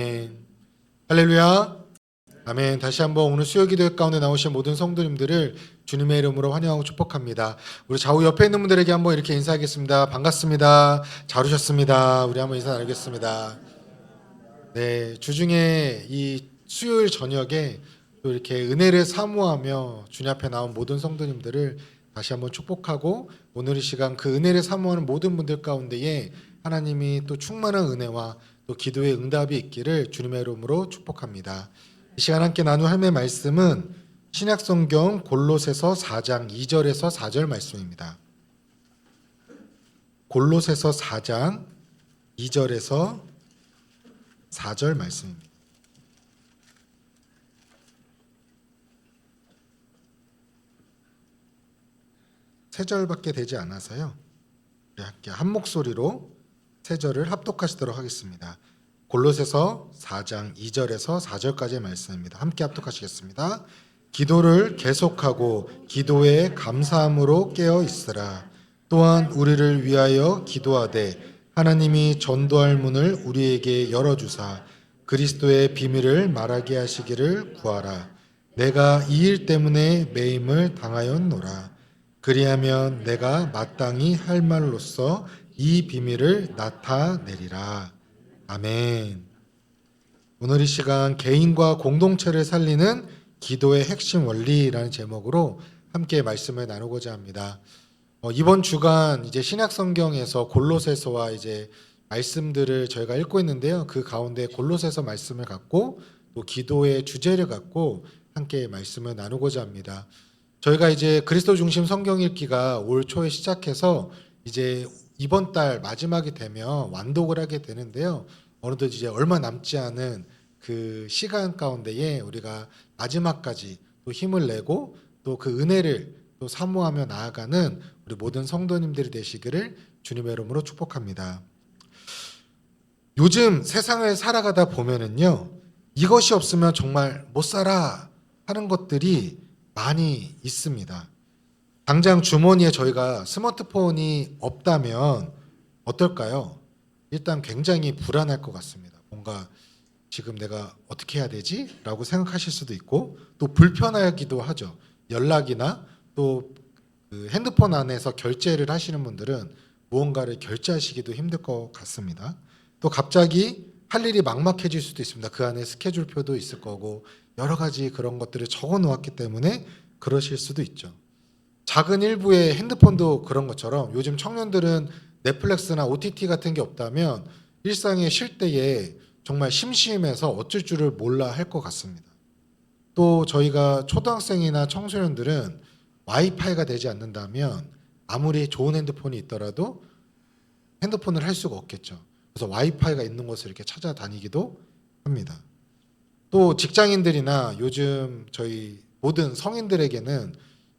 아멘. 할렐루야. 아멘. 다시 한번 오늘 수요 기도 가운데 나오신 모든 성도님들을 주님의 이름으로 환영하고 축복합니다. 우리 좌우 옆에 있는 분들에게 한번 이렇게 인사하겠습니다. 반갑습니다. 잘 오셨습니다. 우리 한번 인사 나누겠습니다. 네, 주중에 이 수요일 저녁에 또 이렇게 은혜를 사모하며 주님 앞에 나온 모든 성도님들을 다시 한번 축복하고, 오늘 이 시간 그 은혜를 사모하는 모든 분들 가운데에 하나님이 또 충만한 은혜와 또 기도의 응답이 있기를 주님의 이름으로 축복합니다. 이 시간 함께 나눌 하나님의 말씀은 신약성경 골로새서 4장 2절에서 4절 말씀입니다. 골로새서 4장 2절에서 4절 말씀입니다. 세 절밖에 되지 않아서요, 우리 함께 한 목소리로 세 절을 합독하시도록 하겠습니다. 골로새서 4장 2절에서 4절까지의 말씀입니다. 함께 합독하시겠습니다. 기도를 계속하고 기도에 감사함으로 깨어 있으라. 또한 우리를 위하여 기도하되 하나님이 전도할 문을 우리에게 열어주사 그리스도의 비밀을 말하게 하시기를 구하라. 내가 이 일 때문에 매임을 당하였노라. 그리하면 내가 마땅히 할 말로써 이 비밀을 나타내리라. 아멘. 오늘 이 시간 개인과 공동체를 살리는 기도의 핵심 원리라는 제목으로 함께 말씀을 나누고자 합니다. 이번 주간 이제 신약 성경에서 골로새서와 이제 말씀들을 저희가 읽고 있는데요. 그 가운데 골로새서 말씀을 갖고 또 기도의 주제를 갖고 함께 말씀을 나누고자 합니다. 저희가 이제 그리스도 중심 성경 읽기가 올 초에 시작해서 이제 이번 달 마지막이 되면 완독을 하게 되는데요. 어느덧 이제 얼마 남지 않은 그 시간 가운데에 우리가 마지막까지 또 힘을 내고 또 그 은혜를 또 사모하며 나아가는 우리 모든 성도님들이 되시기를 주님의 이름으로 축복합니다. 요즘 세상을 살아가다 보면은요, 이것이 없으면 정말 못 살아 하는 것들이 많이 있습니다. 당장 주머니에 저희가 스마트폰이 없다면 어떨까요? 일단 굉장히 불안할 것 같습니다. 뭔가 지금 내가 어떻게 해야 되지? 라고 생각하실 수도 있고, 또 불편하기도 하죠. 연락이나 또 그 핸드폰 안에서 결제를 하시는 분들은 무언가를 결제하시기도 힘들 것 같습니다. 또 갑자기 할 일이 막막해질 수도 있습니다. 그 안에 스케줄표도 있을 거고 여러 가지 그런 것들을 적어 놓았기 때문에 그러실 수도 있죠. 작은 일부의 핸드폰도 그런 것처럼 요즘 청년들은 넷플릭스나 OTT 같은 게 없다면 일상에 쉴 때에 정말 심심해서 어쩔 줄을 몰라 할 것 같습니다. 또 저희가 초등학생이나 청소년들은 와이파이가 되지 않는다면 아무리 좋은 핸드폰이 있더라도 핸드폰을 할 수가 없겠죠. 그래서 와이파이가 있는 곳을 이렇게 찾아다니기도 합니다. 또 직장인들이나 요즘 저희 모든 성인들에게는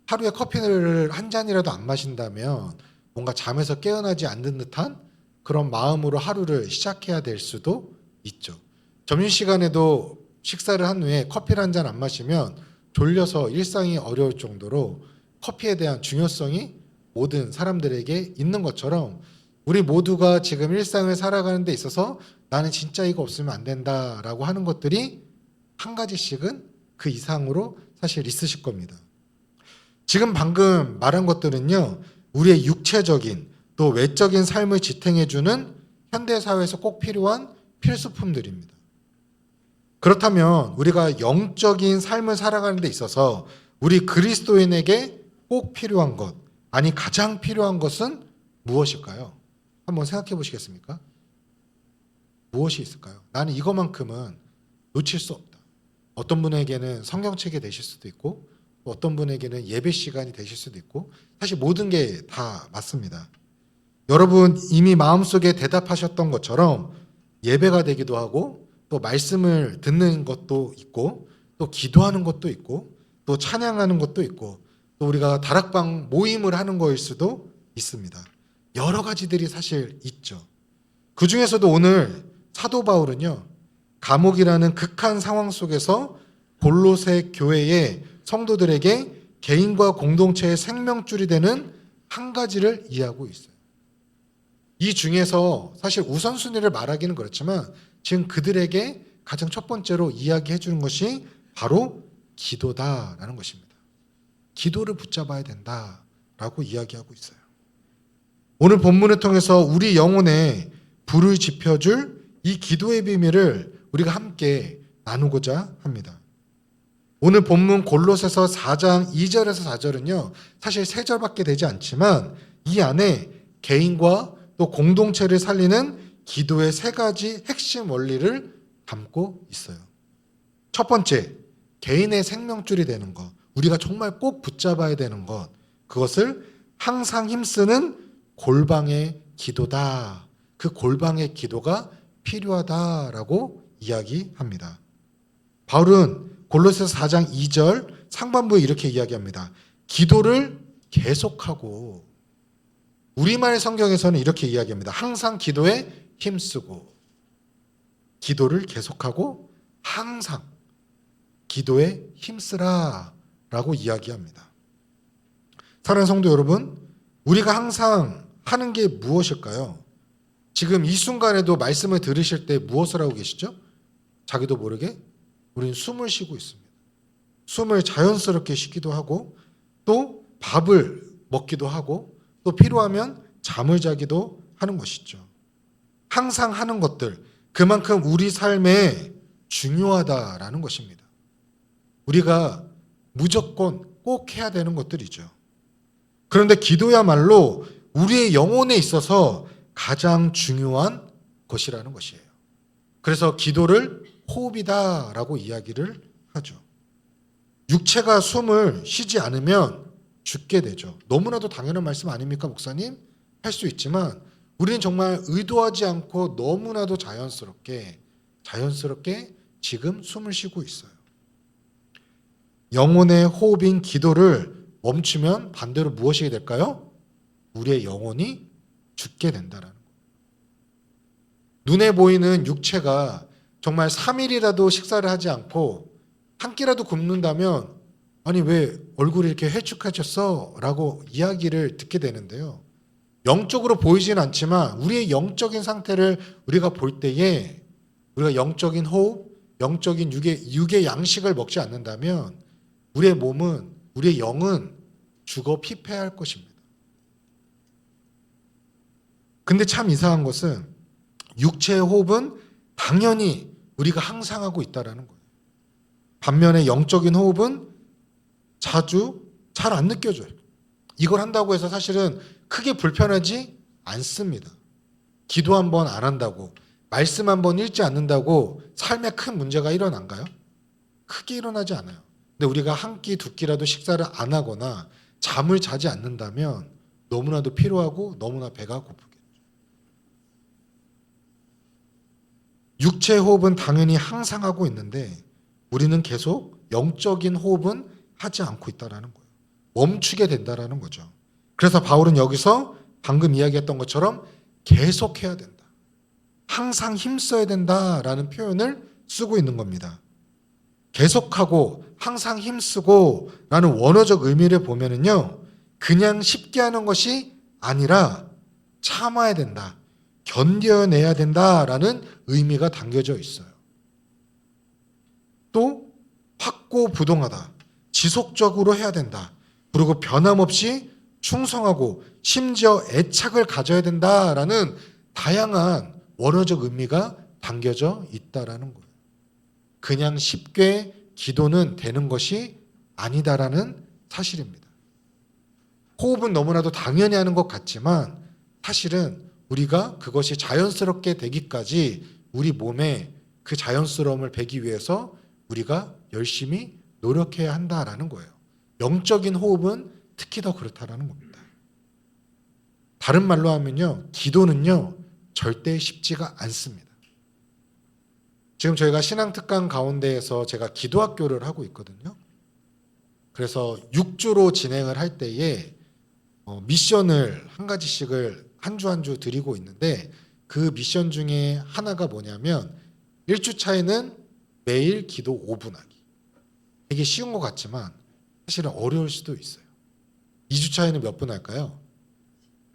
하루에 커피를 한 잔이라도 안 마신다면 뭔가 잠에서 깨어나지 않는 듯한 그런 마음으로 하루를 시작해야 될 수도 있죠. 점심시간에도 식사를 한 후에 커피를 한 잔 안 마시면 졸려서 일상이 어려울 정도로 커피에 대한 중요성이 모든 사람들에게 있는 것처럼 우리 모두가 지금 일상을 살아가는 데 있어서 나는 진짜 이거 없으면 안 된다라고 하는 것들이 한 가지씩은 그 이상으로 사실 있으실 겁니다. 지금 방금 말한 것들은요, 우리의 육체적인 또 외적인 삶을 지탱해주는 현대사회에서 꼭 필요한 필수품들입니다. 그렇다면 우리가 영적인 삶을 살아가는 데 있어서 우리 그리스도인에게 꼭 필요한 것, 아니 가장 필요한 것은 무엇일까요? 한번 생각해 보시겠습니까? 무엇이 있을까요? 나는 이것만큼은 놓칠 수 없다. 어떤 분에게는 성경책이 되실 수도 있고, 어떤 분에게는 예배 시간이 되실 수도 있고, 사실 모든 게 다 맞습니다. 여러분 이미 마음속에 대답하셨던 것처럼 예배가 되기도 하고, 또 말씀을 듣는 것도 있고, 또 기도하는 것도 있고, 또 찬양하는 것도 있고, 또 우리가 다락방 모임을 하는 거일 수도 있습니다. 여러 가지들이 사실 있죠. 그 중에서도 오늘 사도 바울은요, 감옥이라는 극한 상황 속에서 골로새 교회의 성도들에게 개인과 공동체의 생명줄이 되는 한 가지를 이해하고 있어요. 이 중에서 사실 우선순위를 말하기는 그렇지만 지금 그들에게 가장 첫 번째로 이야기해 주는 것이 바로 기도다라는 것입니다. 기도를 붙잡아야 된다라고 이야기하고 있어요. 오늘 본문을 통해서 우리 영혼에 불을 지펴줄 이 기도의 비밀을 우리가 함께 나누고자 합니다. 오늘 본문 골로새서 4장 2절에서 4절은요. 사실 3절밖에 되지 않지만 이 안에 개인과 또 공동체를 살리는 기도의 3가지 핵심 원리를 담고 있어요. 첫 번째, 개인의 생명줄이 되는 것. 우리가 정말 꼭 붙잡아야 되는 것. 그것을 항상 힘쓰는 골방의 기도다. 그 골방의 기도가 필요하다라고 이야기합니다. 바울은 골로새서 4장 2절 상반부에 이렇게 이야기합니다. 기도를 계속하고, 우리말 성경에서는 이렇게 이야기합니다. 항상 기도에 힘쓰고, 기도를 계속하고 항상 기도에 힘쓰라 라고 이야기합니다. 사랑하는 성도 여러분, 우리가 항상 하는 게 무엇일까요? 지금 이 순간에도 말씀을 들으실 때 무엇을 하고 계시죠? 자기도 모르게 우리는 숨을 쉬고 있습니다. 숨을 자연스럽게 쉬기도 하고, 또 밥을 먹기도 하고, 또 필요하면 잠을 자기도 하는 것이죠. 항상 하는 것들, 그만큼 우리 삶에 중요하다라는 것입니다. 우리가 무조건 꼭 해야 되는 것들이죠. 그런데 기도야말로 우리의 영혼에 있어서 가장 중요한 것이라는 것이에요. 그래서 기도를 호흡이다라고 이야기를 하죠. 육체가 숨을 쉬지 않으면 죽게 되죠. 너무나도 당연한 말씀 아닙니까, 목사님? 할 수 있지만 우리는 정말 의도하지 않고 너무나도 자연스럽게 지금 숨을 쉬고 있어요. 영혼의 호흡인 기도를 멈추면 반대로 무엇이 될까요? 우리의 영혼이 죽게 된다라는 거예요. 눈에 보이는 육체가 정말 3일이라도 식사를 하지 않고 한 끼라도 굶는다면 아니 왜 얼굴이 이렇게 헬쭉해졌어? 라고 이야기를 듣게 되는데요. 영적으로 보이지는 않지만 우리의 영적인 상태를 우리가 볼 때에 우리가 영적인 호흡, 영적인 육의 양식을 먹지 않는다면 우리의 몸은, 우리의 영은 죽어 피폐할 것입니다. 근데 참 이상한 것은 육체의 호흡은 당연히 우리가 항상 하고 있다는 거예요. 반면에 영적인 호흡은 자주 잘 안 느껴져요. 이걸 한다고 해서 사실은 크게 불편하지 않습니다. 기도 한 번 안 한다고, 말씀 한 번 읽지 않는다고 삶에 큰 문제가 일어난가요? 크게 일어나지 않아요. 근데 우리가 한 끼, 두 끼라도 식사를 안 하거나 잠을 자지 않는다면 너무나도 피로하고 너무나 배가 고프겠죠. 육체의 호흡은 당연히 항상 하고 있는데 우리는 계속 영적인 호흡은 하지 않고 있다는 거예요. 멈추게 된다는 거죠. 그래서 바울은 여기서 방금 이야기했던 것처럼 계속해야 된다. 항상 힘써야 된다라는 표현을 쓰고 있는 겁니다. 계속하고 항상 힘쓰고 라는 원어적 의미를 보면은요, 그냥 쉽게 하는 것이 아니라 참아야 된다. 견뎌내야 된다라는 의미가 담겨져 있어요. 또 확고부동하다. 지속적으로 해야 된다. 그리고 변함없이 충성하고 심지어 애착을 가져야 된다라는 다양한 원어적 의미가 담겨져 있다라는 거예요. 그냥 쉽게 기도는 되는 것이 아니다라는 사실입니다. 호흡은 너무나도 당연히 하는 것 같지만 사실은 우리가 그것이 자연스럽게 되기까지 우리 몸에 그 자연스러움을 배기 위해서 우리가 열심히 노력해야 한다라는 거예요. 영적인 호흡은 특히 더 그렇다라는 겁니다. 다른 말로 하면요, 기도는요 절대 쉽지가 않습니다. 지금 저희가 신앙특강 가운데에서 제가 기도학교를 하고 있거든요. 그래서 6주로 진행을 할 때에 미션을 한 가지씩을 한 주 한 주 드리고 있는데 그 미션 중에 하나가 뭐냐면 1주 차에는 매일 기도 5분 하기. 되게 쉬운 것 같지만 사실은 어려울 수도 있어요. 2주 차에는 몇 분 할까요?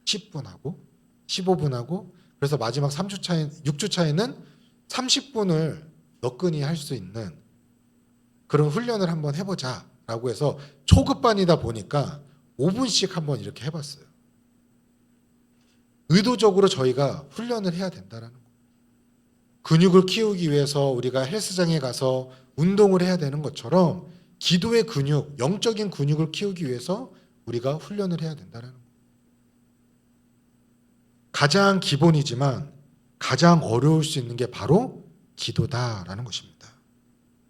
10분 하고 15분 하고, 그래서 마지막 3주 차에 6주 차에는 30분을 너끈히 할 수 있는 그런 훈련을 한번 해보자라고 해서 초급반이다 보니까 5분씩 한번 이렇게 해봤어요. 의도적으로 저희가 훈련을 해야 된다는 거예요. 근육을 키우기 위해서 우리가 헬스장에 가서 운동을 해야 되는 것처럼 기도의 근육, 영적인 근육을 키우기 위해서 우리가 훈련을 해야 된다는 거예요. 가장 기본이지만 가장 어려울 수 있는 게 바로 기도다라는 것입니다.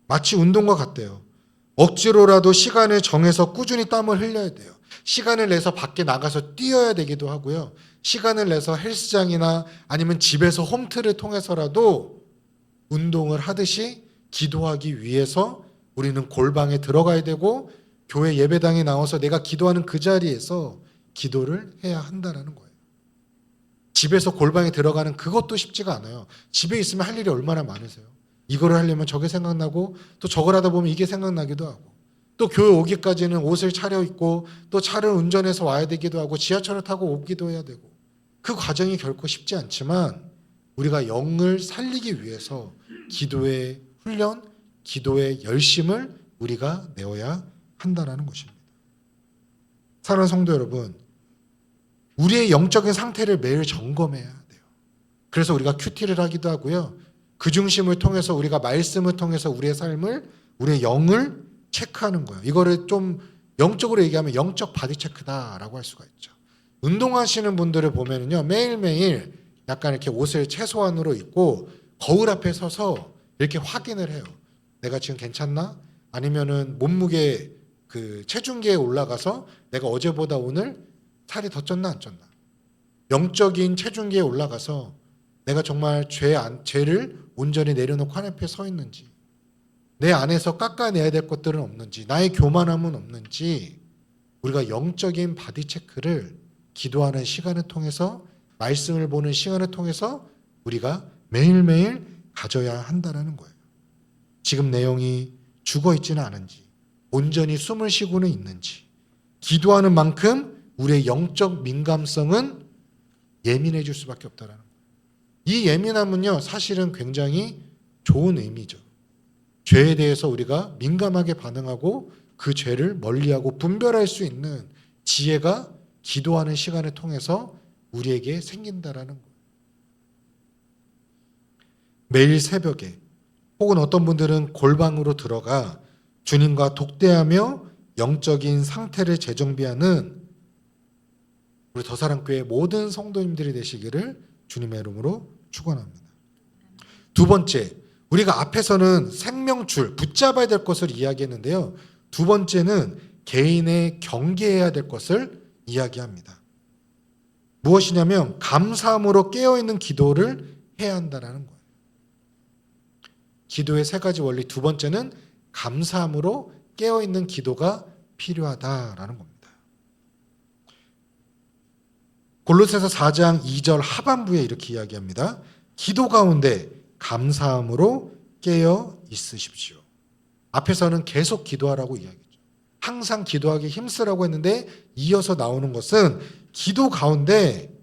마치 운동과 같대요. 억지로라도 시간을 정해서 꾸준히 땀을 흘려야 돼요. 시간을 내서 밖에 나가서 뛰어야 되기도 하고요. 시간을 내서 헬스장이나 아니면 집에서 홈트를 통해서라도 운동을 하듯이 기도하기 위해서 우리는 골방에 들어가야 되고 교회 예배당에 나와서 내가 기도하는 그 자리에서 기도를 해야 한다는 거예요. 집에서 골방에 들어가는 그것도 쉽지가 않아요. 집에 있으면 할 일이 얼마나 많으세요. 이거를 하려면 저게 생각나고 또 저걸 하다 보면 이게 생각나기도 하고 또 교회 오기까지는 옷을 차려입고 또 차를 운전해서 와야 되기도 하고 지하철을 타고 오기도 해야 되고 그 과정이 결코 쉽지 않지만 우리가 영을 살리기 위해서 기도의 훈련, 기도의 열심을 우리가 내어야 한다는 것입니다. 사랑하는 성도 여러분, 우리의 영적인 상태를 매일 점검해야 돼요. 그래서 우리가 큐티를 하기도 하고요. 그 중심을 통해서 우리가 말씀을 통해서 우리의 삶을, 우리의 영을 체크하는 거예요. 이거를 좀 영적으로 얘기하면 영적 바디 체크다라고 할 수가 있죠. 운동하시는 분들을 보면은요, 매일매일 약간 이렇게 옷을 최소한으로 입고 거울 앞에 서서 이렇게 확인을 해요. 내가 지금 괜찮나? 아니면은 몸무게 그 체중계에 올라가서 내가 어제보다 오늘 살이 더 쪘나 안 쪘나? 영적인 체중계에 올라가서 내가 정말 죄를 온전히 내려놓고 하나님 앞에 서 있는지, 내 안에서 깎아내야 될 것들은 없는지, 나의 교만함은 없는지, 우리가 영적인 바디 체크를 기도하는 시간을 통해서, 말씀을 보는 시간을 통해서 우리가 매일매일 가져야 한다는 거예요. 지금 내용이 죽어 있지는 않은지, 온전히 숨을 쉬고는 있는지, 기도하는 만큼 우리의 영적 민감성은 예민해질 수밖에 없다는 거예요. 이 예민함은요, 사실은 굉장히 좋은 의미죠. 죄에 대해서 우리가 민감하게 반응하고 그 죄를 멀리하고 분별할 수 있는 지혜가 기도하는 시간을 통해서 우리에게 생긴다라는 거예요. 매일 새벽에 혹은 어떤 분들은 골방으로 들어가 주님과 독대하며 영적인 상태를 재정비하는 우리 더사랑교회 모든 성도님들이 되시기를 주님의 이름으로 축원합니다. 두 번째, 우리가 앞에서는 생명줄, 붙잡아야 될 것을 이야기했는데요. 두 번째는 개인의 경계해야 될 것을 이야기합니다. 무엇이냐면 감사함으로 깨어있는 기도를 해야 한다는 거예요. 기도의 세 가지 원리, 두 번째는 감사함으로 깨어있는 기도가 필요하다라는 겁니다. 골로새서 4장 2절 하반부에 이렇게 이야기합니다. 기도 가운데 감사함으로 깨어 있으십시오. 앞에서는 계속 기도하라고 이야기했죠. 항상 기도하기 힘쓰라고 했는데 이어서 나오는 것은 기도 가운데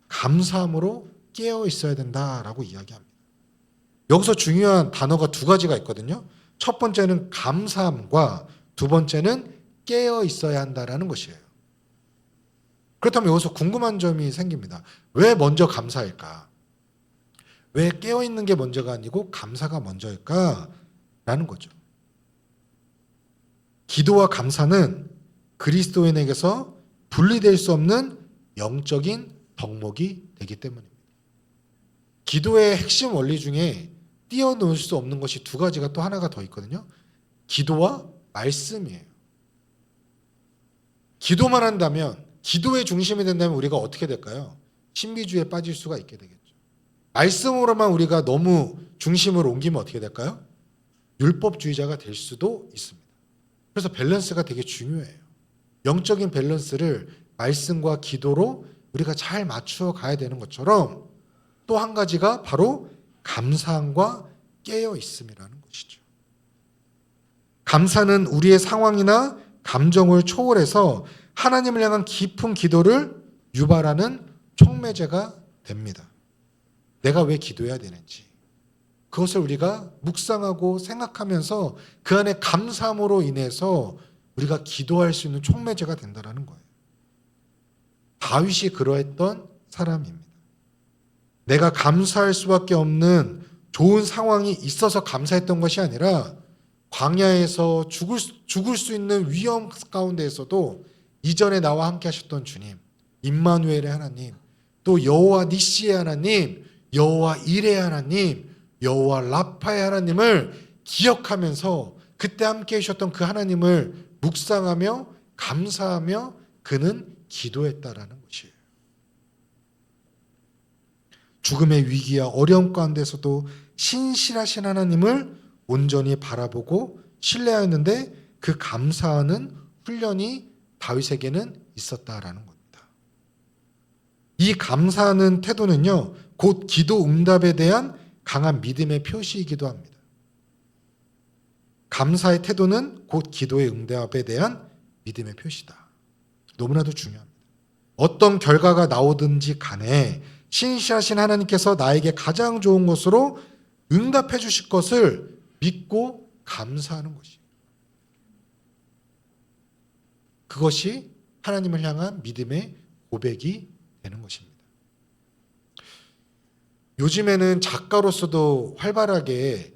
감사함으로 깨어 있어야 된다라고 이야기합니다. 여기서 중요한 단어가 두 가지가 있거든요. 첫 번째는 감사함과 두 번째는 깨어 있어야 한다라는 것이에요. 그렇다면 여기서 궁금한 점이 생깁니다. 왜 먼저 감사일까? 왜 깨어있는 게 먼저가 아니고 감사가 먼저일까? 라는 거죠. 기도와 감사는 그리스도인에게서 분리될 수 없는 영적인 덕목이 되기 때문입니다. 기도의 핵심 원리 중에 띄어놓을 수 없는 것이 두 가지가 또 하나가 더 있거든요. 기도와 말씀이에요. 기도만 한다면, 기도의 중심이 된다면 우리가 어떻게 될까요? 신비주의에 빠질 수가 있게 되겠죠. 말씀으로만 우리가 너무 중심을 옮기면 어떻게 될까요? 율법주의자가 될 수도 있습니다. 그래서 밸런스가 되게 중요해요. 영적인 밸런스를 말씀과 기도로 우리가 잘 맞추어 가야 되는 것처럼 또 한 가지가 바로 감사함과 깨어 있음이라는 것이죠. 감사는 우리의 상황이나 감정을 초월해서 하나님을 향한 깊은 기도를 유발하는 촉매제가 됩니다. 내가 왜 기도해야 되는지, 그것을 우리가 묵상하고 생각하면서 그 안에 감사함으로 인해서 우리가 기도할 수 있는 촉매제가 된다는 거예요. 다윗이 그러했던 사람입니다. 내가 감사할 수밖에 없는 좋은 상황이 있어서 감사했던 것이 아니라 광야에서 죽을 수 있는 위험 가운데에서도 이전에 나와 함께 하셨던 주님, 임마누엘의 하나님, 또 여호와 니시의 하나님, 여호와 이레의 하나님, 여호와 라파의 하나님을 기억하면서 그때 함께 하셨던 그 하나님을 묵상하며 감사하며 그는 기도했다라는 것이에요. 죽음의 위기와 어려움 가운데서도 신실하신 하나님을 온전히 바라보고 신뢰하였는데 그 감사하는 훈련이 다윗에게는 있었다라는 겁니다. 이 감사하는 태도는요, 곧 기도 응답에 대한 강한 믿음의 표시이기도 합니다. 감사의 태도는 곧 기도의 응답에 대한 믿음의 표시다. 너무나도 중요합니다. 어떤 결과가 나오든지 간에 신실하신 하나님께서 나에게 가장 좋은 것으로 응답해 주실 것을 믿고 감사하는 것이에요. 그것이 하나님을 향한 믿음의 고백이 되는 것입니다. 요즘에는 작가로서도 활발하게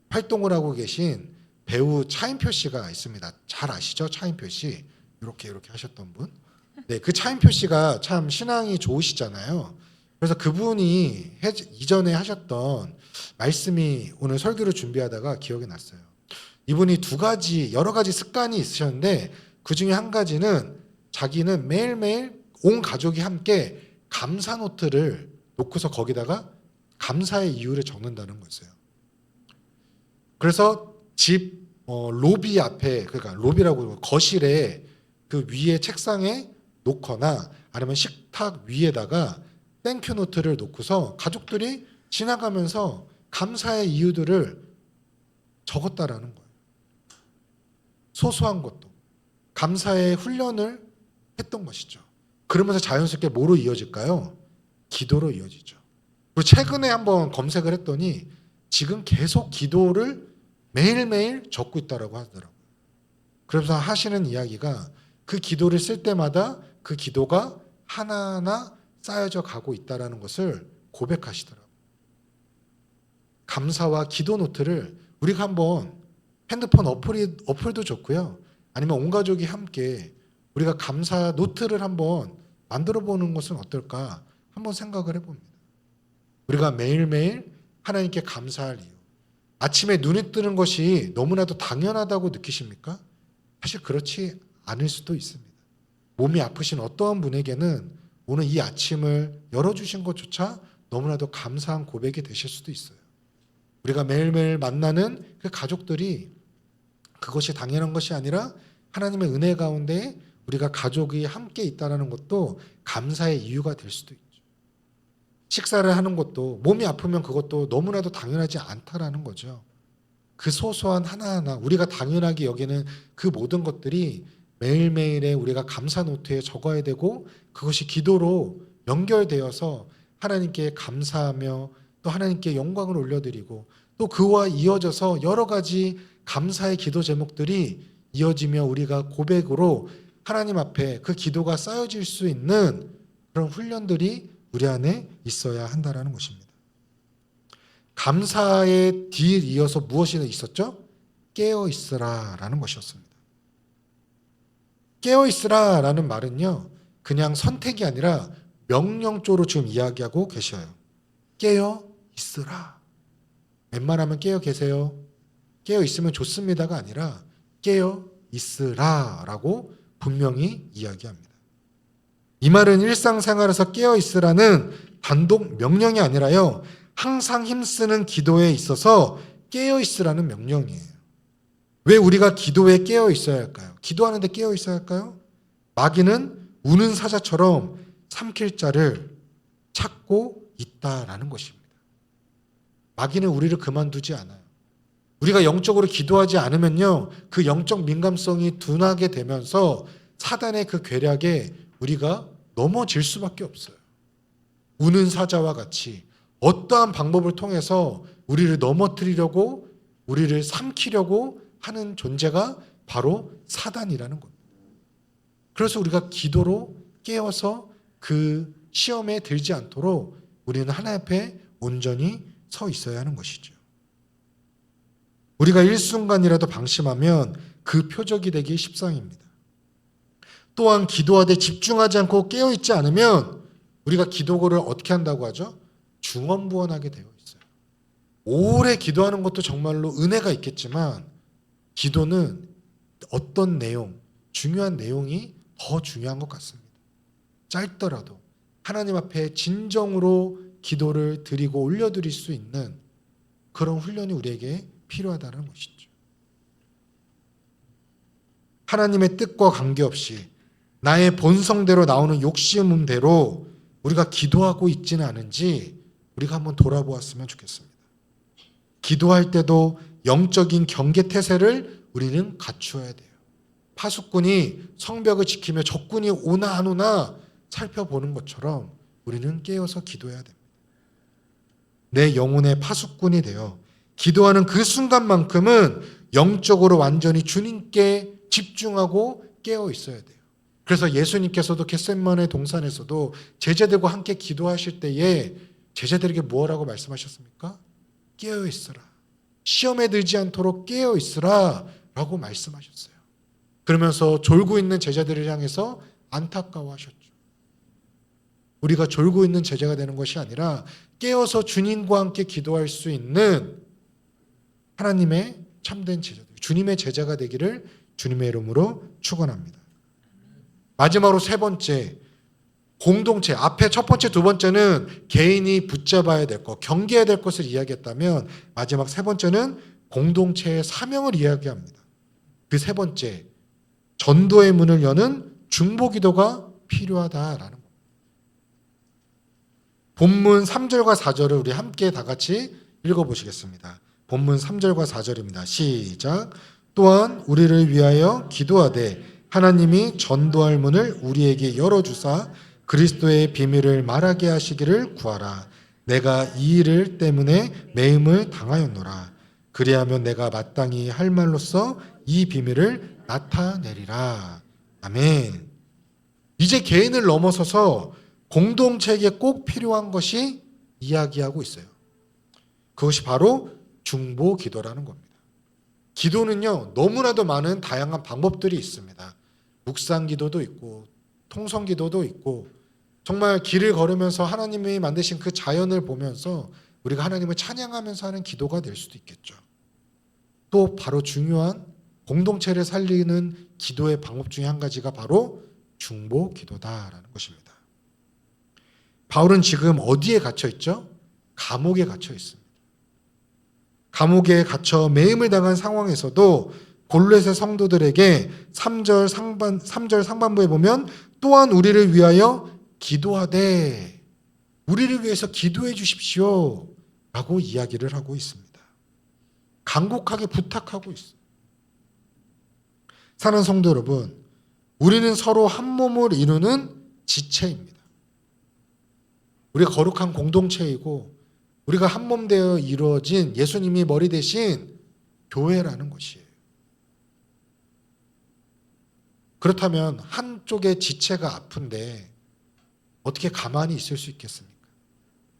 활동을 하고 계신 배우 차인표 씨가 있습니다. 잘 아시죠? 차인표 씨. 이렇게 하셨던 분. 네, 그 차인표 씨가 참 신앙이 좋으시잖아요. 그래서 그분이 이전에 하셨던 말씀이 오늘 설교를 준비하다가 기억이 났어요. 이분이 여러 가지 습관이 있으셨는데 그 중에 한 가지는 자기는 매일매일 온 가족이 함께 감사 노트를 놓고서 거기다가 감사의 이유를 적는다는 거였어요. 그래서 집 로비 앞에, 그러니까 로비라고 거실에 그 위에 책상에 놓거나 아니면 식탁 위에다가 땡큐 노트를 놓고서 가족들이 지나가면서 감사의 이유들을 적었다라는 거예요. 소소한 것도 감사의 훈련을 했던 것이죠. 그러면서 자연스럽게 뭐로 이어질까요? 기도로 이어지죠. 그리고 최근에 한번 검색을 했더니 지금 계속 기도를 매일매일 적고 있다라고 하더라고요. 그래서 하시는 이야기가 그 기도를 쓸 때마다 그 기도가 하나하나 쌓여져 가고 있다라는 것을 고백하시더라고요. 감사와 기도 노트를 우리가 한번 핸드폰 어플도 좋고요. 아니면 온 가족이 함께 우리가 감사 노트를 한번 만들어 보는 것은 어떨까 한번 생각을 해봅니다. 우리가 매일매일 하나님께 감사할 이유. 아침에 눈에 뜨는 것이 너무나도 당연하다고 느끼십니까? 사실 그렇지 않을 수도 있습니다. 몸이 아프신 어떠한 분에게는 오늘 이 아침을 열어주신 것조차 너무나도 감사한 고백이 되실 수도 있어요. 우리가 매일매일 만나는 그 가족들이 그것이 당연한 것이 아니라 하나님의 은혜 가운데 우리가 가족이 함께 있다는 것도 감사의 이유가 될 수도 있죠. 식사를 하는 것도 몸이 아프면 그것도 너무나도 당연하지 않다라는 거죠. 그 소소한 하나하나 우리가 당연하게 여기는 그 모든 것들이 매일매일에 우리가 감사 노트에 적어야 되고 그것이 기도로 연결되어서 하나님께 감사하며 또 하나님께 영광을 올려드리고 또 그와 이어져서 여러 가지 감사의 기도 제목들이 이어지며 우리가 고백으로 하나님 앞에 그 기도가 쌓여질 수 있는 그런 훈련들이 우리 안에 있어야 한다는 것입니다. 감사의 뒤에 이어서 무엇이 있었죠? 깨어있으라라는 것이었습니다. 깨어있으라라는 말은요, 그냥 선택이 아니라 명령조로 지금 이야기하고 계셔요. 깨어있으라. 웬만하면 깨어 계세요. 깨어있으면 좋습니다가 아니라 깨어있으라라고 분명히 이야기합니다. 이 말은 일상생활에서 깨어있으라는 단독 명령이 아니라요, 항상 힘쓰는 기도에 있어서 깨어있으라는 명령이에요. 왜 우리가 기도에 깨어있어야 할까요? 기도하는데 깨어있어야 할까요? 마귀는 우는 사자처럼 삼킬 자를 찾고 있다라는 것입니다. 마귀는 우리를 그만두지 않아요. 우리가 영적으로 기도하지 않으면요, 그 영적 민감성이 둔하게 되면서 사단의 그 괴략에 우리가 넘어질 수밖에 없어요. 우는 사자와 같이 어떠한 방법을 통해서 우리를 넘어뜨리려고, 우리를 삼키려고 하는 존재가 바로 사단이라는 겁니다. 그래서 우리가 기도로 깨어서 그 시험에 들지 않도록 우리는 하나님 앞에 온전히 서 있어야 하는 것이죠. 우리가 일순간이라도 방심하면 그 표적이 되기 십상입니다. 또한 기도하되 집중하지 않고 깨어있지 않으면 우리가 기도를 어떻게 한다고 하죠? 중언부언하게 되어 있어요. 오래 기도하는 것도 정말로 은혜가 있겠지만 기도는 어떤 내용, 중요한 내용이 더 중요한 것 같습니다. 짧더라도 하나님 앞에 진정으로 기도를 드리고 올려드릴 수 있는 그런 훈련이 우리에게 필요하다는 것이죠. 하나님의 뜻과 관계없이 나의 본성대로 나오는 욕심대로 우리가 기도하고 있지는 않은지 우리가 한번 돌아보았으면 좋겠습니다. 기도할 때도 영적인 경계 태세를 우리는 갖추어야 돼요. 파수꾼이 성벽을 지키며 적군이 오나 안 오나 살펴보는 것처럼 우리는 깨어서 기도해야 됩니다. 내 영혼의 파수꾼이 되어 기도하는 그 순간만큼은 영적으로 완전히 주님께 집중하고 깨어 있어야 돼요. 그래서 예수님께서도 겟세마네 동산에서도 제자들과 함께 기도하실 때에 제자들에게 뭐라고 말씀하셨습니까? 깨어 있으라. 시험에 들지 않도록 깨어 있으라 라고 말씀하셨어요. 그러면서 졸고 있는 제자들을 향해서 안타까워하셨죠. 우리가 졸고 있는 제자가 되는 것이 아니라 깨어서 주님과 함께 기도할 수 있는 하나님의 참된 제자들, 주님의 제자가 되기를 주님의 이름으로 축원합니다. 마지막으로 세 번째, 공동체. 앞에 첫 번째, 두 번째는 개인이 붙잡아야 될 것, 경계해야 될 것을 이야기했다면 마지막 세 번째는 공동체의 사명을 이야기합니다. 그 세 번째, 전도의 문을 여는 중보기도가 필요하다라는 겁니다. 본문 3절과 4절을 우리 함께 다 같이 읽어보시겠습니다. 본문 3절과 4절입니다. 시작. 또한 우리를 위하여 기도하되 하나님이 전도할 문을 우리에게 열어주사 그리스도의 비밀을 말하게 하시기를 구하라. 내가 이 일 때문에 매임을 당하였노라. 그리하면 내가 마땅히 할 말로써 이 비밀을 나타내리라. 아멘. 이제 개인을 넘어서서 공동체에게 꼭 필요한 것이 이야기하고 있어요. 그것이 바로 중보 기도라는 겁니다. 기도는요, 너무나도 많은 다양한 방법들이 있습니다. 묵상 기도도 있고 통성 기도도 있고 정말 길을 걸으면서 하나님이 만드신 그 자연을 보면서 우리가 하나님을 찬양하면서 하는 기도가 될 수도 있겠죠. 또 바로 중요한 공동체를 살리는 기도의 방법 중에 한 가지가 바로 중보 기도다라는 것입니다. 바울은 지금 어디에 갇혀 있죠? 감옥에 갇혀 있습니다. 감옥에 갇혀 매임을 당한 상황에서도 골로새 성도들에게 3절 상반부에 보면 또한 우리를 위하여 기도하되 우리를 위해서 기도해 주십시오 라고 이야기를 하고 있습니다. 간곡하게 부탁하고 있어요. 사랑하는 성도 여러분, 우리는 서로 한 몸을 이루는 지체입니다. 우리가 거룩한 공동체이고 우리가 한 몸 되어 이루어진 예수님이 머리 대신 교회라는 것이에요. 그렇다면 한쪽의 지체가 아픈데 어떻게 가만히 있을 수 있겠습니까?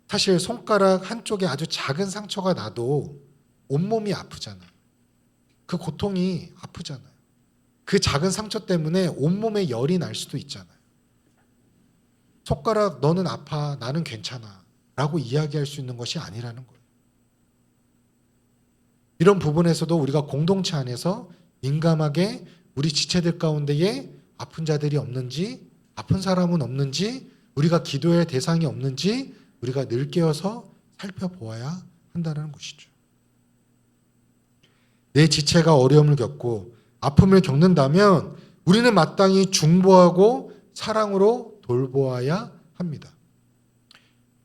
사실 손가락 한쪽에 아주 작은 상처가 나도 온몸이 아프잖아요. 그 고통이 아프잖아요. 그 작은 상처 때문에 온몸에 열이 날 수도 있잖아요. 손가락 너는 아파, 나는 괜찮아 라고 이야기할 수 있는 것이 아니라는 거예요. 이런 부분에서도 우리가 공동체 안에서 민감하게 우리 지체들 가운데에 아픈 자들이 없는지, 아픈 사람은 없는지, 우리가 기도할 대상이 없는지 우리가 늘 깨어서 살펴보아야 한다는 것이죠. 내 지체가 어려움을 겪고 아픔을 겪는다면 우리는 마땅히 중보하고 사랑으로 돌보아야 합니다.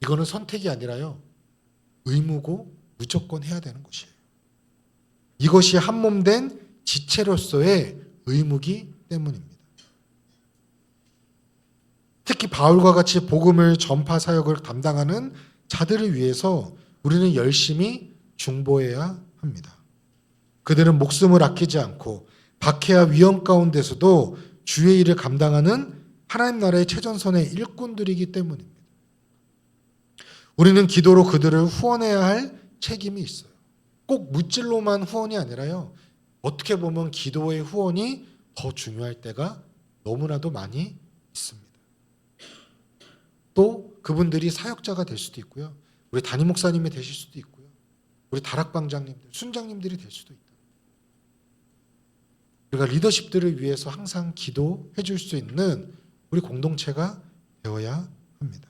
이거는 선택이 아니라요, 의무고 무조건 해야 되는 것이에요. 이것이 한 몸 된 지체로서의 의무이기 때문입니다. 특히 바울과 같이 복음을 전파 사역을 담당하는 자들을 위해서 우리는 열심히 중보해야 합니다. 그들은 목숨을 아끼지 않고 박해와 위험 가운데서도 주의 일을 감당하는 하나님 나라의 최전선의 일꾼들이기 때문입니다. 우리는 기도로 그들을 후원해야 할 책임이 있어요. 꼭 물질로만 후원이 아니라요. 어떻게 보면 기도의 후원이 더 중요할 때가 너무나도 많이 있습니다. 또 그분들이 사역자가 될 수도 있고요. 우리 담임 목사님이 되실 수도 있고요. 우리 다락방장님들, 순장님들이 될 수도 있다. 우리가 리더십들을 위해서 항상 기도해 줄 수 있는 우리 공동체가 되어야 합니다.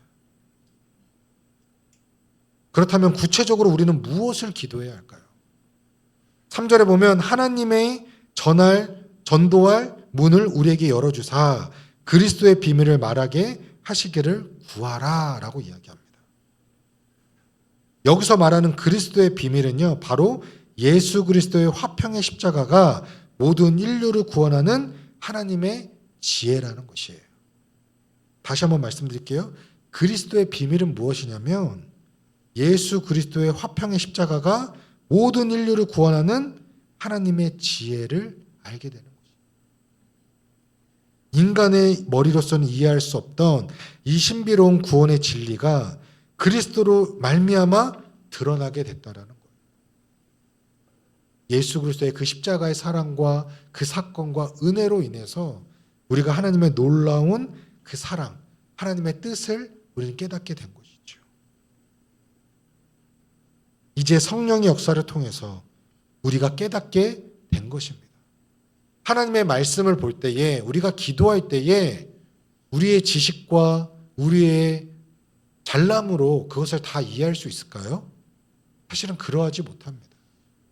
그렇다면 구체적으로 우리는 무엇을 기도해야 할까요? 3절에 보면 하나님의 전도할 문을 우리에게 열어주사 그리스도의 비밀을 말하게 하시기를 구하라 라고 이야기합니다. 여기서 말하는 그리스도의 비밀은요, 바로 예수 그리스도의 화평의 십자가가 모든 인류를 구원하는 하나님의 지혜라는 것이에요. 다시 한번 말씀드릴게요. 그리스도의 비밀은 무엇이냐면 예수 그리스도의 화평의 십자가가 모든 인류를 구원하는 하나님의 지혜를 알게 되는 것이에요. 인간의 머리로서는 이해할 수 없던 이 신비로운 구원의 진리가 그리스도로 말미암아 드러나게 됐다라는 거예요. 예수 그리스도의 그 십자가의 사랑과 그 사건과 은혜로 인해서 우리가 하나님의 놀라운 그 사랑, 하나님의 뜻을 우리는 깨닫게 된 것이죠. 이제 성령의 역사를 통해서 우리가 깨닫게 된 것입니다. 하나님의 말씀을 볼 때에, 우리가 기도할 때에 우리의 지식과 우리의 잘남으로 그것을 다 이해할 수 있을까요? 사실은 그러하지 못합니다.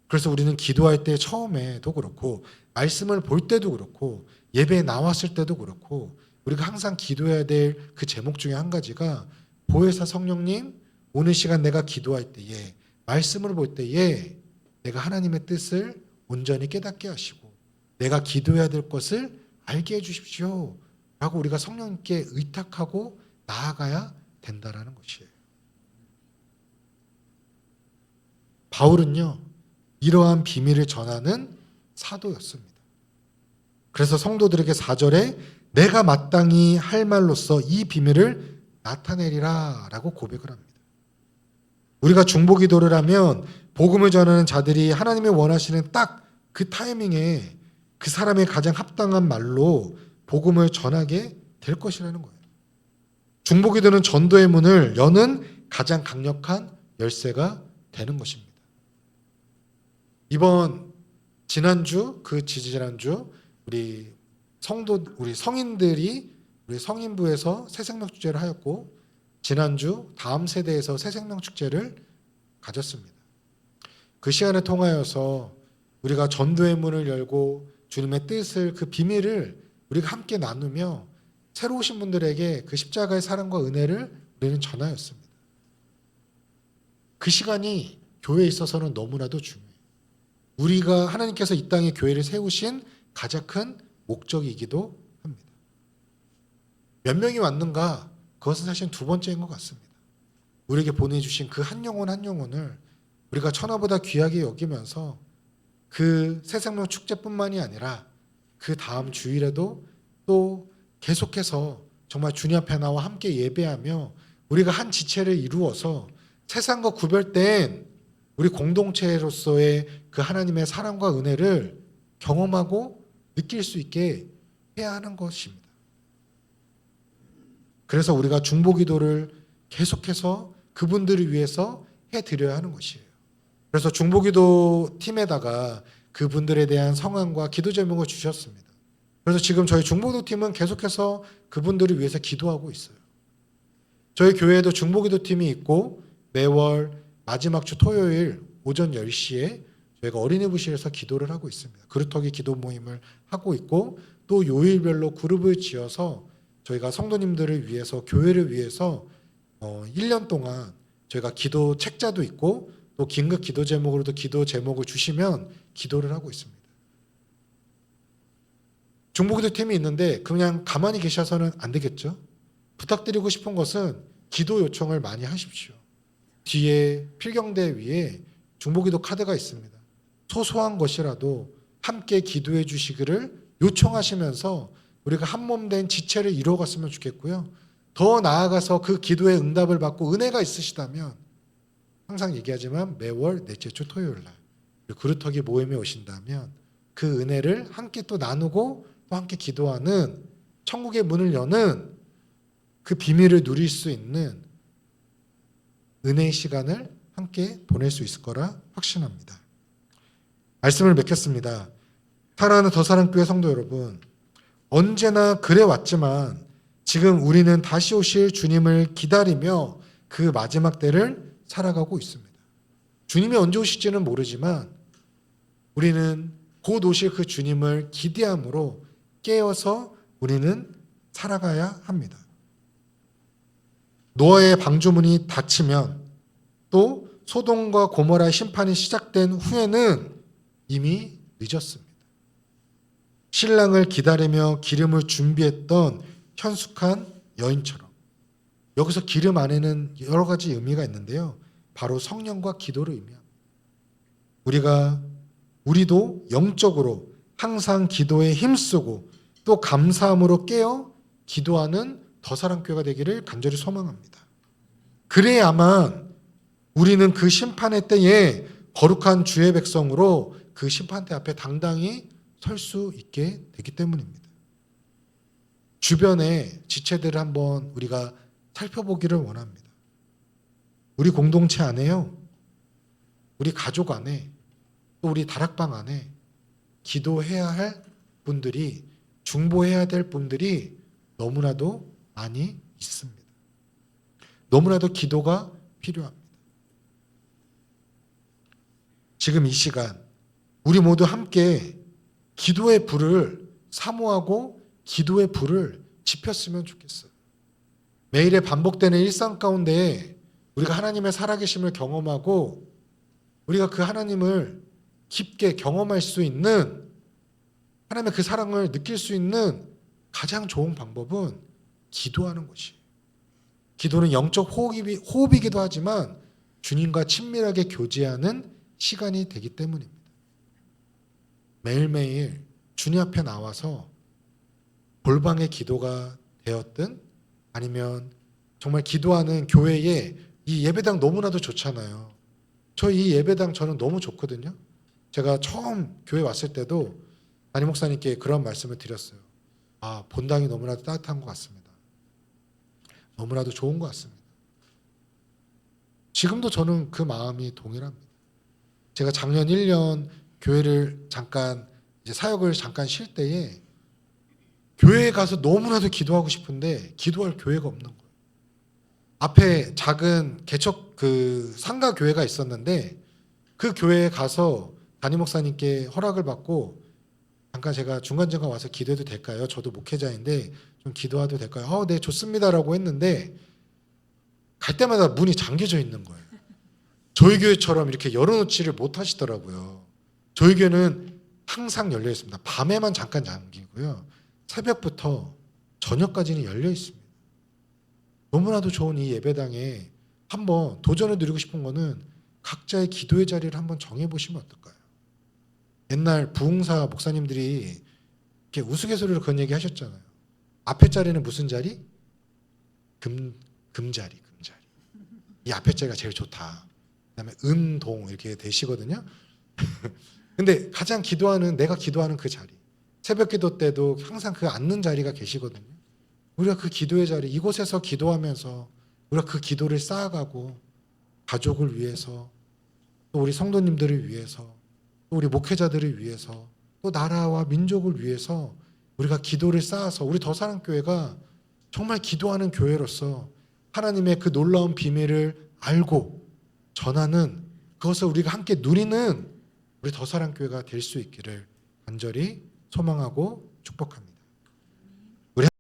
그래서 우리는 기도할 때 처음에도 그렇고 말씀을 볼 때도 그렇고 예배에 나왔을 때도 그렇고 우리가 항상 기도해야 될 그 제목 중에 한 가지가 보혜사 성령님, 오늘 시간 내가 기도할 때에 말씀을 볼 때에 내가 하나님의 뜻을 온전히 깨닫게 하시고 내가 기도해야 될 것을 알게 해주십시오 라고 우리가 성령님께 의탁하고 나아가야 된다라는 것이에요. 바울은요, 이러한 비밀을 전하는 사도였습니다. 그래서 성도들에게 4절에 내가 마땅히 할 말로써 이 비밀을 나타내리라 라고 고백을 합니다. 우리가 중보기도를 하면 복음을 전하는 자들이 하나님이 원하시는 딱 그 타이밍에 그 사람의 가장 합당한 말로 복음을 전하게 될 것이라는 거예요. 중보기도는 전도의 문을 여는 가장 강력한 열쇠가 되는 것입니다. 이번 지난주, 그 지지난주 우리 성인들이 우리 성인부에서 새생명 축제를 하였고 지난주 다음 세대에서 새생명 축제를 가졌습니다. 그 시간을 통하여서 우리가 전도의 문을 열고 주님의 뜻을, 그 비밀을 우리가 함께 나누며 새로 오신 분들에게 그 십자가의 사랑과 은혜를 우리는 전하였습니다. 그 시간이 교회에 있어서는 너무나도 중요해요. 우리가 하나님께서 이 땅에 교회를 세우신 가장 큰 목적이기도 합니다. 몇 명이 왔는가? 그것은 사실 두 번째인 것 같습니다. 우리에게 보내주신 그 한 영혼 한 영혼을 우리가 천하보다 귀하게 여기면서 그 새생명 축제뿐만이 아니라 그 다음 주일에도 또 계속해서 정말 주님 앞에 나와 함께 예배하며 우리가 한 지체를 이루어서 세상과 구별된 우리 공동체로서의 그 하나님의 사랑과 은혜를 경험하고 느낄 수 있게 해야 하는 것입니다. 그래서 우리가 중보기도를 계속해서 그분들을 위해서 해드려야 하는 것이에요. 그래서 중보기도 팀에다가 그분들에 대한 성함과 기도 제목을 주셨습니다. 그래서 지금 저희 중보기도 팀은 계속해서 그분들을 위해서 기도하고 있어요. 저희 교회에도 중보기도 팀이 있고 매월 마지막 주 토요일 오전 10시에 저희가 어린이 부실에서 기도를 하고 있습니다. 그루터기 기도 모임을 하고 있고 또 요일별로 그룹을 지어서 저희가 성도님들을 위해서 교회를 위해서 1년 동안 저희가 기도 책자도 있고 또 긴급 기도 제목으로도 기도 제목을 주시면 기도를 하고 있습니다. 중보기도 팀이 있는데 그냥 가만히 계셔서는 안 되겠죠? 부탁드리고 싶은 것은 기도 요청을 많이 하십시오. 뒤에 필경대 위에 중보기도 카드가 있습니다. 소소한 것이라도 함께 기도해 주시기를 요청하시면서 우리가 한몸된 지체를 이루어갔으면 좋겠고요. 더 나아가서 그 기도의 응답을 받고 은혜가 있으시다면 항상 얘기하지만 매월 넷째 주 토요일 날 그루터기 모임에 오신다면 그 은혜를 함께 또 나누고 또 함께 기도하는 천국의 문을 여는 그 비밀을 누릴 수 있는 은혜의 시간을 함께 보낼 수 있을 거라 확신합니다. 말씀을 맺겠습니다. 사랑하는 더사랑교회 성도 여러분, 언제나 그래 왔지만 지금 우리는 다시 오실 주님을 기다리며 그 마지막 때를 살아가고 있습니다. 주님이 언제 오실지는 모르지만 우리는 곧 오실 그 주님을 기대함으로 깨어서 우리는 살아가야 합니다. 노아의 방주문이 닫히면 또 소돔과 고모라의 심판이 시작된 후에는 이미 늦었습니다. 신랑을 기다리며 기름을 준비했던 현숙한 여인처럼 여기서 기름 안에는 여러 가지 의미가 있는데요. 바로 성령과 기도를 의미합니다. 우리도 영적으로 항상 기도에 힘쓰고 또 감사함으로 깨어 기도하는 더사랑교회가 되기를 간절히 소망합니다. 그래야만 우리는 그 심판의 때에 거룩한 주의 백성으로 그 심판대 앞에 당당히 설 수 있게 되기 때문입니다. 주변의 지체들을 한번 우리가 살펴보기를 원합니다. 우리 공동체 안에요. 우리 가족 안에 또 우리 다락방 안에 기도해야 할 분들이 중보해야 될 분들이 너무나도 많이 있습니다. 너무나도 기도가 필요합니다. 지금 이 시간 우리 모두 함께 기도의 불을 사모하고 기도의 불을 지폈으면 좋겠어요. 매일의 반복되는 일상 가운데 우리가 하나님의 살아계심을 경험하고 우리가 그 하나님을 깊게 경험할 수 있는 하나님의 그 사랑을 느낄 수 있는 가장 좋은 방법은 기도하는 것이에요. 기도는 영적 호흡이기도 하지만 주님과 친밀하게 교제하는 시간이 되기 때문입니다. 매일매일 주님 앞에 나와서 골방의 기도가 되었든 아니면 정말 기도하는 교회에 이 예배당 너무나도 좋잖아요. 저 이 예배당 저는 너무 좋거든요. 제가 처음 교회 왔을 때도 담임 목사님께 그런 말씀을 드렸어요. 본당이 너무나도 따뜻한 것 같습니다. 너무나도 좋은 것 같습니다. 지금도 저는 그 마음이 동일합니다. 제가 작년 1년 교회를 잠깐 사역을 잠깐 쉴 때에 교회에 가서 너무나도 기도하고 싶은데 기도할 교회가 없는 거예요. 앞에 작은 개척 상가 교회가 있었는데 그 교회에 가서 담임 목사님께 허락을 받고 잠깐 제가 중간중간 와서 기도해도 될까요? 저도 목회자인데 좀 기도해도 될까요? 네, 좋습니다라고 했는데 갈 때마다 문이 잠겨져 있는 거예요. 저희 교회처럼 이렇게 열어놓지를 못하시더라고요. 저희 교회는 항상 열려 있습니다. 밤에만 잠깐 잠기고요. 새벽부터 저녁까지는 열려 있습니다. 너무나도 좋은 이 예배당에 한번 도전을 드리고 싶은 거는 각자의 기도의 자리를 한번 정해보시면 어떨까요? 옛날 부흥사 목사님들이 이렇게 우스갯소리로 그런 얘기 하셨잖아요. 앞에 자리는 무슨 자리? 금자리. 이 앞에 자리가 제일 좋다. 그다음에 은동 이렇게 되시거든요. 근데 가장 내가 기도하는 그 자리, 새벽 기도 때도 항상 그 앉는 자리가 계시거든요. 우리가 그 기도의 자리, 이곳에서 기도하면서 우리가 그 기도를 쌓아가고 가족을 위해서 또 우리 성도님들을 위해서 또 우리 목회자들을 위해서 또 나라와 민족을 위해서 우리가 기도를 쌓아서 우리 더사랑교회가 정말 기도하는 교회로서 하나님의 그 놀라운 비밀을 알고 전하는 그것을 우리가 함께 누리는 우리 더사랑교회가 될 수 있기를 간절히 소망하고 축복합니다.